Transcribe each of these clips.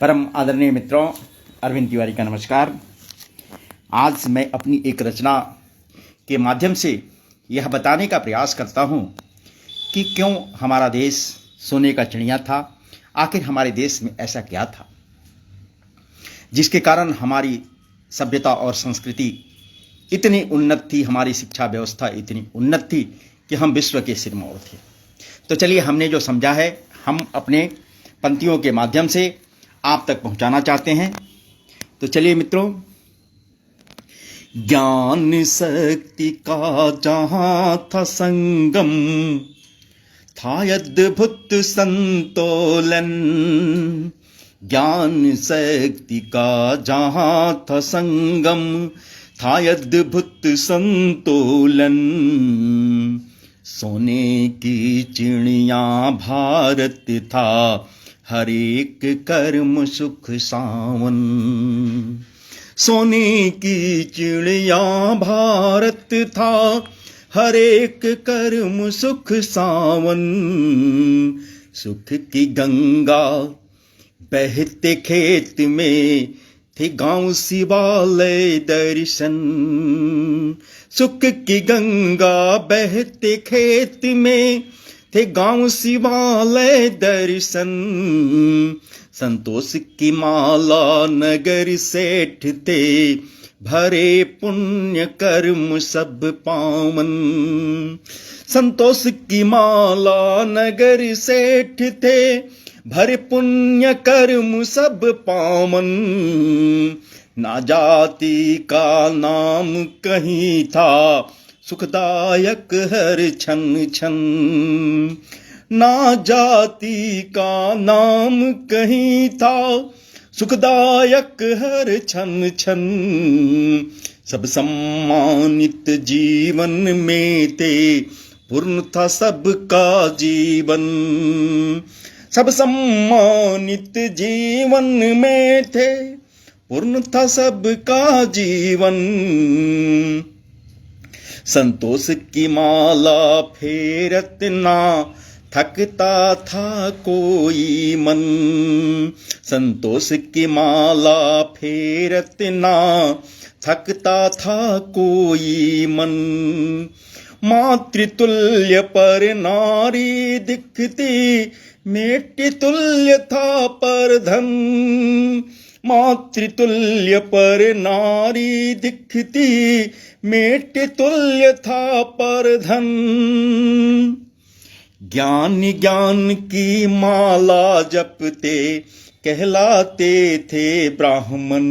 परम आदरणीय मित्रों, अरविंद तिवारी का नमस्कार। आज मैं अपनी एक रचना के माध्यम से यह बताने का प्रयास करता हूँ कि क्यों हमारा देश सोने का चिड़िया था। आखिर हमारे देश में ऐसा क्या था जिसके कारण हमारी सभ्यता और संस्कृति इतनी उन्नत थी, हमारी शिक्षा व्यवस्था इतनी उन्नत थी कि हम विश्व के सिरमौर थे। तो चलिए, हमने जो समझा है हम अपने पंक्तियों के माध्यम से आप तक पहुंचाना चाहते हैं। तो चलिए मित्रों, ज्ञान शक्ति का जहां था संगम, था अद्भुत संतोलन। ज्ञान शक्ति का जहां था संगम, था अद्भुत संतोलन। सोने की चिड़िया भारत था, हर एक कर्म सुख सावन। सोने की चिड़िया भारत था, हर एक कर्म सुख सावन। सुख की गंगा बहते खेत में, थे गांव शिवालय दर्शन। सुख की गंगा बहते खेत में, थे गांव शिवालय दर्शन। संतोष की माला नगर सेठ थे, भरे पुण्य कर्म सब पावन। संतोष की माला नगर सेठ थे, भरे पुण्य कर्म सब पावन। ना जाति का नाम कहीं था, सुखदायक हर क्षण क्षण। ना जाति का नाम कहीं था, सुखदायक हर क्षण क्षण। सब सम्मानित जीवन में थे, पूर्ण था सबका जीवन। सब सम्मानित जीवन में थे, पूर्ण था सबका जीवन। संतोष की माला फेरत ना थकता था कोई मन। संतोष की माला फेरत ना थकता था कोई मन। मातृतुल्य पर नारी दिखती, मेट तुल्य था पर धन। मातृतुल्य पर नारी दिखती, मेट तुल्य था पर धन। ज्ञान ज्ञान की माला जपते, कहलाते थे ब्राह्मण।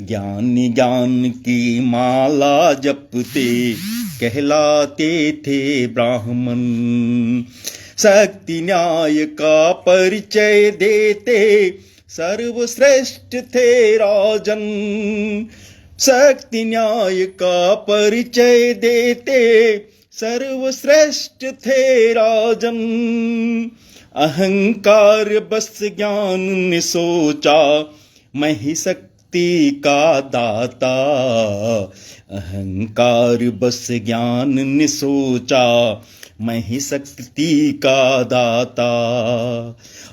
ज्ञान ज्ञान की माला जपते, कहलाते थे ब्राह्मण। शक्ति न्याय का परिचय देते, सर्वश्रेष्ठ थे राजन। शक्ति न्याय का परिचय देते, सर्वश्रेष्ठ थे राजन। अहंकार बस ज्ञान ने सोचा, मैं ही शक्ति का दाता। अहंकार बस ज्ञान ने सोचा, मैं ही शक्ति का दाता।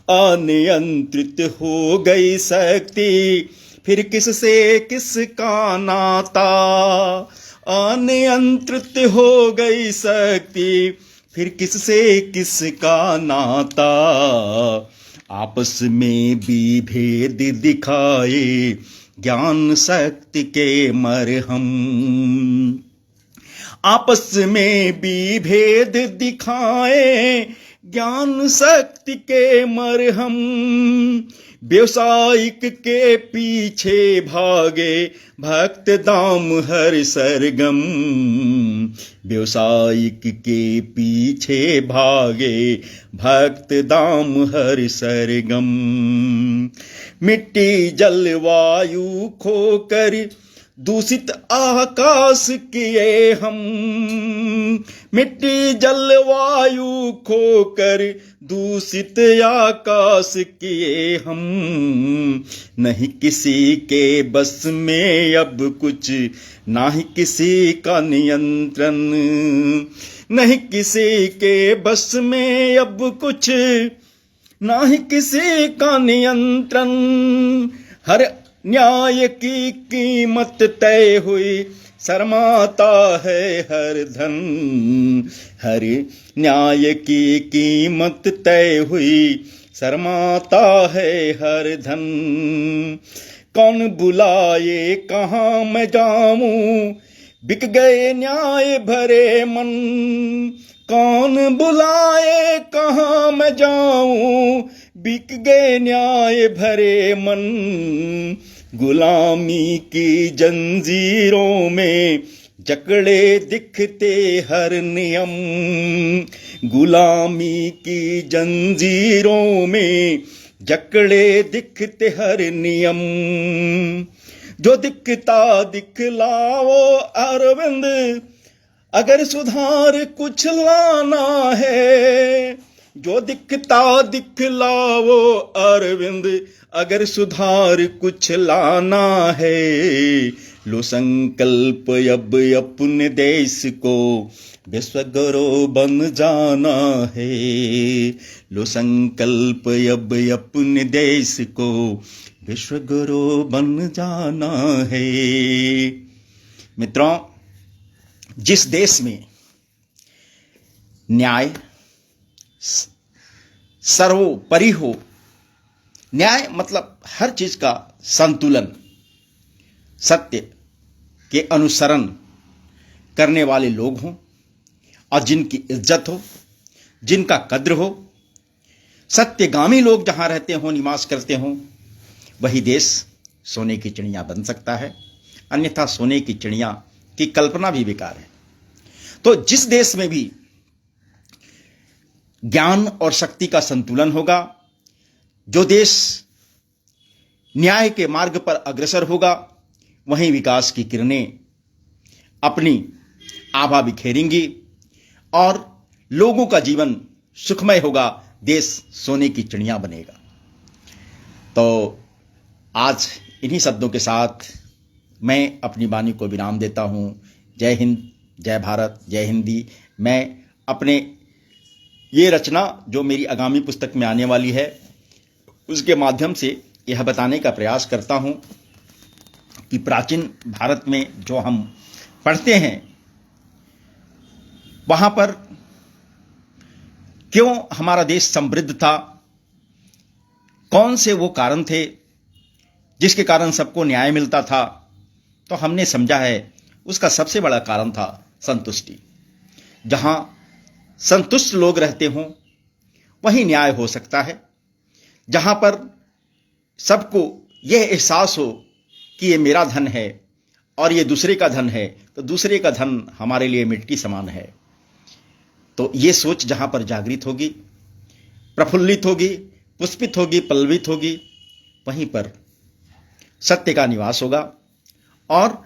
अनियंत्रित हो गई शक्ति, फिर किससे किसका नाता। अनियंत्रित हो गई शक्ति, फिर किससे किसका नाता। आपस में भी भेद दिखाए, ज्ञान शक्ति के मरहम। आपस में भी भेद दिखाए, ज्ञान शक्ति के मरहम। व्यवसायिक के पीछे भागे, भक्त दाम हर सरगम। व्यवसायिक के पीछे भागे, भक्त दाम हर सरगम। मिट्टी जलवायु खोकर, दूषित आकाश किए हम। मिट्टी जलवायु खोकर, दूषित आकाश किए हम। नहीं किसी के बस में अब कुछ, ना ही किसी का नियंत्रण। नहीं किसी के बस में अब कुछ, ना ही किसी का नियंत्रण, हर न्याय की कीमत तय हुई, शर्माता है हर धन, हर न्याय की कीमत तय हुई, शर्माता है हर धन। कौन बुलाए कहाँ मैं जाऊं, बिक गए न्याय भरे मन, कौन बुलाए कहाँ मैं जाऊं, बिक गए न्याय भरे मन। गुलामी की जंजीरों में जकड़े दिखते हर नियम, गुलामी की जंजीरों में जकड़े दिखते हर नियम। जो दिखता दिखलाओ अरविंद, अगर सुधार कुछ लाना है, जो दिखता दिखलाओ अरविंद, अगर सुधार कुछ लाना है। लो संकल्प अब अपने देश को विश्व गुरु बन जाना है, लो संकल्प अब अपने देश को विश्व गुरु बन जाना है। मित्रों, जिस देश में न्याय सर्वोपरि हो, न्याय मतलब हर चीज का संतुलन, सत्य के अनुसरण करने वाले लोग हों और जिनकी इज्जत हो, जिनका कद्र हो, सत्यगामी लोग जहां रहते हों, निवास करते हों, वही देश सोने की चिड़िया बन सकता है, अन्यथा सोने की चिड़िया की कल्पना भी बेकार है। तो जिस देश में भी ज्ञान और शक्ति का संतुलन होगा, जो देश न्याय के मार्ग पर अग्रसर होगा, वहीं विकास की किरणें अपनी आभा बिखेरेंगी और लोगों का जीवन सुखमय होगा, देश सोने की चिड़िया बनेगा। तो आज इन्हीं शब्दों के साथ मैं अपनी वाणी को विराम देता हूं। जय हिंद, जय भारत, जय हिंदी। मैं अपने ये रचना जो मेरी आगामी पुस्तक में आने वाली है, उसके माध्यम से यह बताने का प्रयास करता हूं कि प्राचीन भारत में जो हम पढ़ते हैं, वहां पर क्यों हमारा देश समृद्ध था, कौन से वो कारण थे जिसके कारण सबको न्याय मिलता था। तो हमने समझा है उसका सबसे बड़ा कारण था संतुष्टि। जहां संतुष्ट लोग रहते हों वहीं न्याय हो सकता है। जहां पर सबको यह एहसास हो कि ये मेरा धन है और ये दूसरे का धन है, तो दूसरे का धन हमारे लिए मिट्टी समान है। तो ये सोच जहां पर जागृत होगी, प्रफुल्लित होगी, पुष्पित होगी, पल्लवित होगी, वहीं पर सत्य का निवास होगा और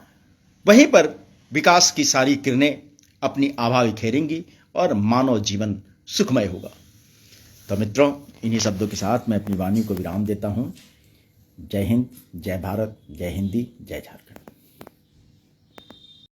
वहीं पर विकास की सारी किरणें अपनी आभा बिखेरेंगी और मानव जीवन सुखमय होगा। तो मित्रों, इन्हीं शब्दों के साथ मैं अपनी वाणी को विराम देता हूं। जय हिंद, जय भारत, जय हिंदी, जय झारखंड।